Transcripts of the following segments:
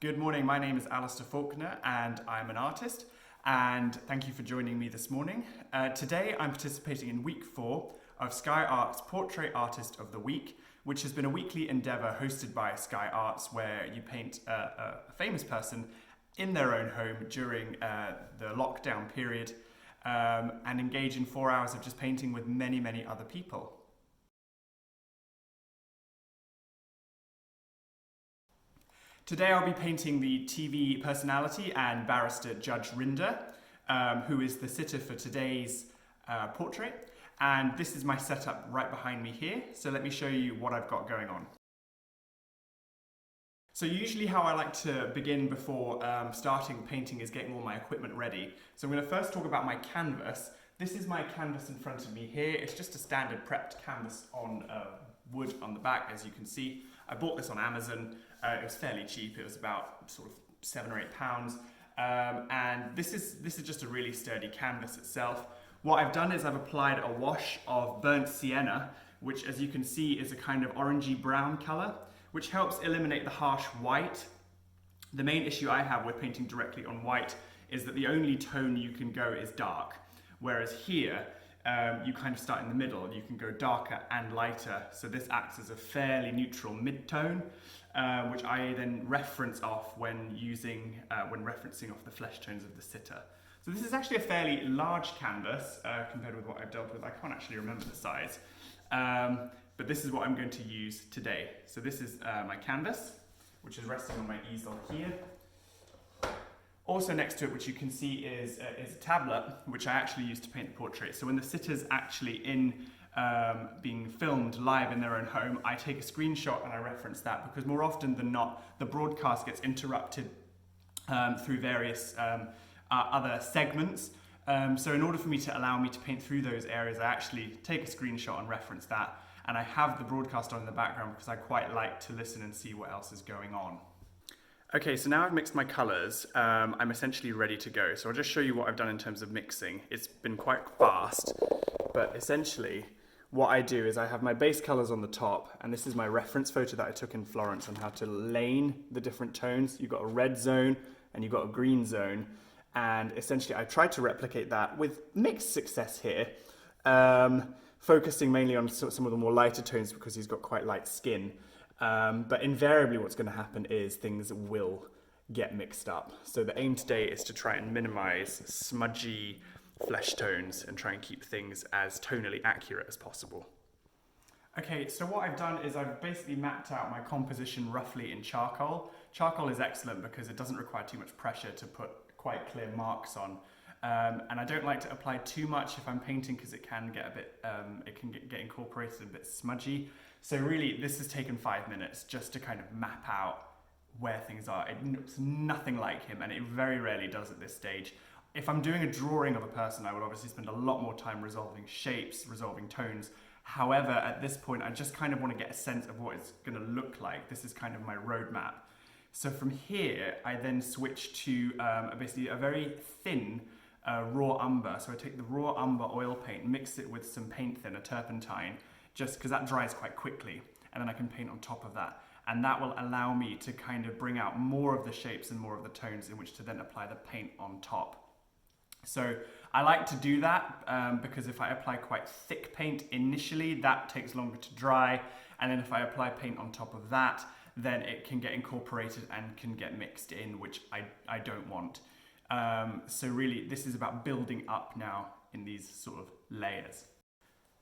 Good morning, my name is Alistair Faulkner and I'm an artist, and thank you for joining me this morning. Today I'm participating in week 4 of Sky Art's Portrait Artist of the Week, which has been a weekly endeavour hosted by Sky Arts where you paint a famous person in their own home during the lockdown period and engage in 4 hours of just painting with many other people. Today I'll be painting the TV personality and barrister Judge Rinder, who is the sitter for today's portrait. And this is my setup right behind me here, so let me show you what I've got going on. So usually how I like to begin before starting painting is getting all my equipment ready. So I'm going to first talk about my canvas. This is my canvas in front of me here. It's just a standard prepped canvas on wood on the back, as you can see. I bought this on Amazon. It was fairly cheap. It was about sort of £7 or £8. And this is just a really sturdy canvas itself. What I've done is I've applied a wash of burnt sienna, which as you can see is a kind of orangey brown colour, which helps eliminate the harsh white. The main issue I have with painting directly on white is that the only tone you can go is dark, whereas here you kind of start in the middle. You can go darker and lighter, so this acts as a fairly neutral mid-tone, which I then reference off when referencing off the flesh tones of the sitter. So this is actually a fairly large canvas compared with what I've dealt with. I can't actually remember the size, but this is what I'm going to use today. So this is my canvas, which is resting on my easel here. Also next to it, which you can see is a tablet, which I actually use to paint the portrait. So when the sitter's actually being filmed live in their own home, I take a screenshot and I reference that, because more often than not, the broadcast gets interrupted through various other segments. So in order for me to allow me to paint through those areas, I actually take a screenshot and reference that. And I have the broadcast on in the background because I quite like to listen and see what else is going on. Okay, so now I've mixed my colours, I'm essentially ready to go. So I'll just show you what I've done in terms of mixing. It's been quite fast, but essentially what I do is I have my base colours on the top, and this is my reference photo that I took in Florence on how to lane the different tones. You've got a red zone and you've got a green zone, and essentially I tried to replicate that with mixed success here, focusing mainly on some of the more lighter tones because he's got quite light skin. But invariably what's going to happen is things will get mixed up. So the aim today is to try and minimize smudgy flesh tones and try and keep things as tonally accurate as possible. Okay, so what I've done is I've basically mapped out my composition roughly in charcoal. Charcoal is excellent because it doesn't require too much pressure to put quite clear marks on. And I don't like to apply too much if I'm painting because it can get a bit, get incorporated a bit smudgy. So really, this has taken 5 minutes just to kind of map out where things are. It's nothing like him, and it very rarely does at this stage. If I'm doing a drawing of a person, I would obviously spend a lot more time resolving shapes, resolving tones. However, at this point, I just kind of want to get a sense of what it's going to look like. This is kind of my roadmap. So from here, I then switch to basically a very thin raw umber. So I take the raw umber oil paint, mix it with some paint thinner, turpentine, just because that dries quite quickly, and then I can paint on top of that. And that will allow me to kind of bring out more of the shapes and more of the tones in which to then apply the paint on top. So I like to do that because if I apply quite thick paint initially, that takes longer to dry. And then if I apply paint on top of that, then it can get incorporated and can get mixed in, which I don't want. So really, this is about building up now in these sort of layers.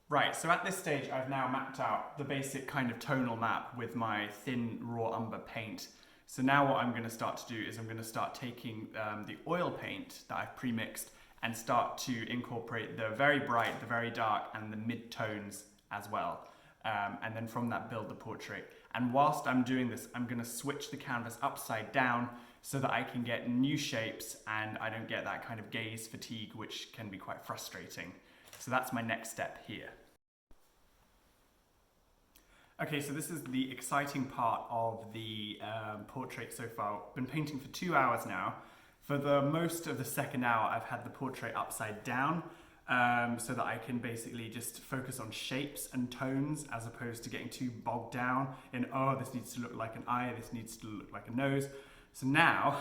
Right, so at this stage I've now mapped out the basic kind of tonal map with my thin raw umber paint. So now what I'm going to start to do is I'm going to start taking the oil paint that I've pre-mixed and start to incorporate the very bright, the very dark and the mid-tones as well. And then from that build the portrait. And whilst I'm doing this, I'm going to switch the canvas upside down so that I can get new shapes and I don't get that kind of gaze fatigue, which can be quite frustrating. So that's my next step here. Okay, so this is the exciting part of the portrait so far. I've been painting for 2 hours now. For the most of the second hour, I've had the portrait upside down so that I can basically just focus on shapes and tones as opposed to getting too bogged down in, oh, this needs to look like an eye, this needs to look like a nose. So now,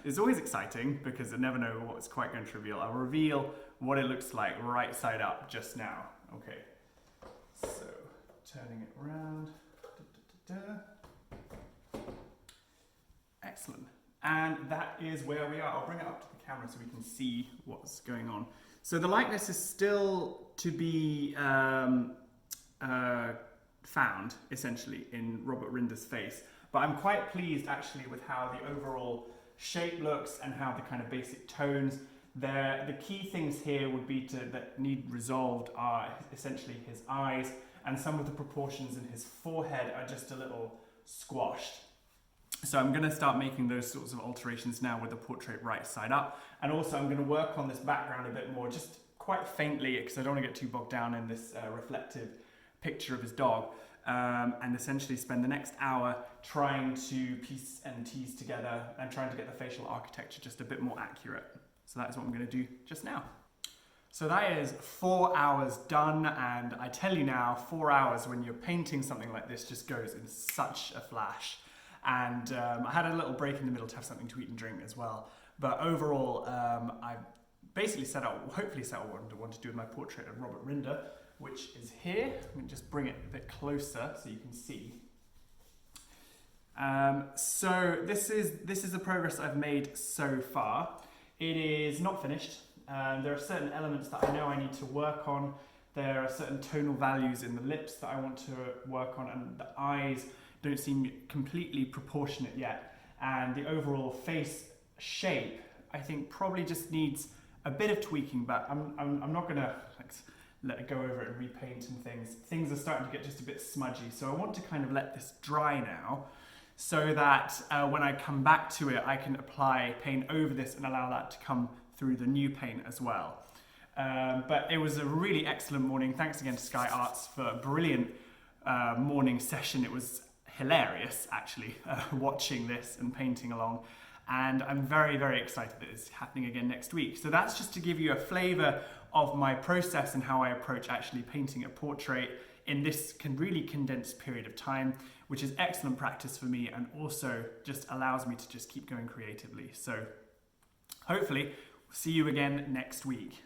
it's always exciting because I never know what it's quite going to reveal. I'll reveal what it looks like right side up just now. Okay, so turning it around. Excellent. And that is where we are. I'll bring it up to the camera so we can see what's going on. So the likeness is still to be found, essentially, in Robert Rinder's face. But I'm quite pleased, actually, with how the overall shape looks and how the kind of basic tones. The key things here would be that need resolved are essentially his eyes, and some of the proportions in his forehead are just a little squashed. So I'm going to start making those sorts of alterations now with the portrait right side up. And also I'm going to work on this background a bit more, just quite faintly, because I don't want to get too bogged down in this reflective picture of his dog. And essentially spend the next hour trying to piece and tease together and trying to get the facial architecture just a bit more accurate. So that is what I'm going to do just now. So that is 4 hours done, and I tell you now, 4 hours when you're painting something like this just goes in such a flash. And I had a little break in the middle to have something to eat and drink as well. But overall, I basically hopefully set out what I want to do with my portrait of Robert Rinder, which is here. Let me just bring it a bit closer so you can see. So this is the progress I've made so far. It is not finished. There are certain elements that I know I need to work on. There are certain tonal values in the lips that I want to work on, and the eyes don't seem completely proportionate yet. And the overall face shape, I think, probably just needs a bit of tweaking, but I'm not gonna let it go over it and repaint and things. Things are starting to get just a bit smudgy, so I want to kind of let this dry now, so that when I come back to it, I can apply paint over this and allow that to come through the new paint as well. But it was a really excellent morning. Thanks again to Sky Arts for a brilliant morning session. It was hilarious, actually, watching this and painting along. And I'm very, very excited that it's happening again next week. So that's just to give you a flavour of my process and how I approach actually painting a portrait in this really condensed period of time, which is excellent practice for me and also just allows me to just keep going creatively. So hopefully, we'll see you again next week.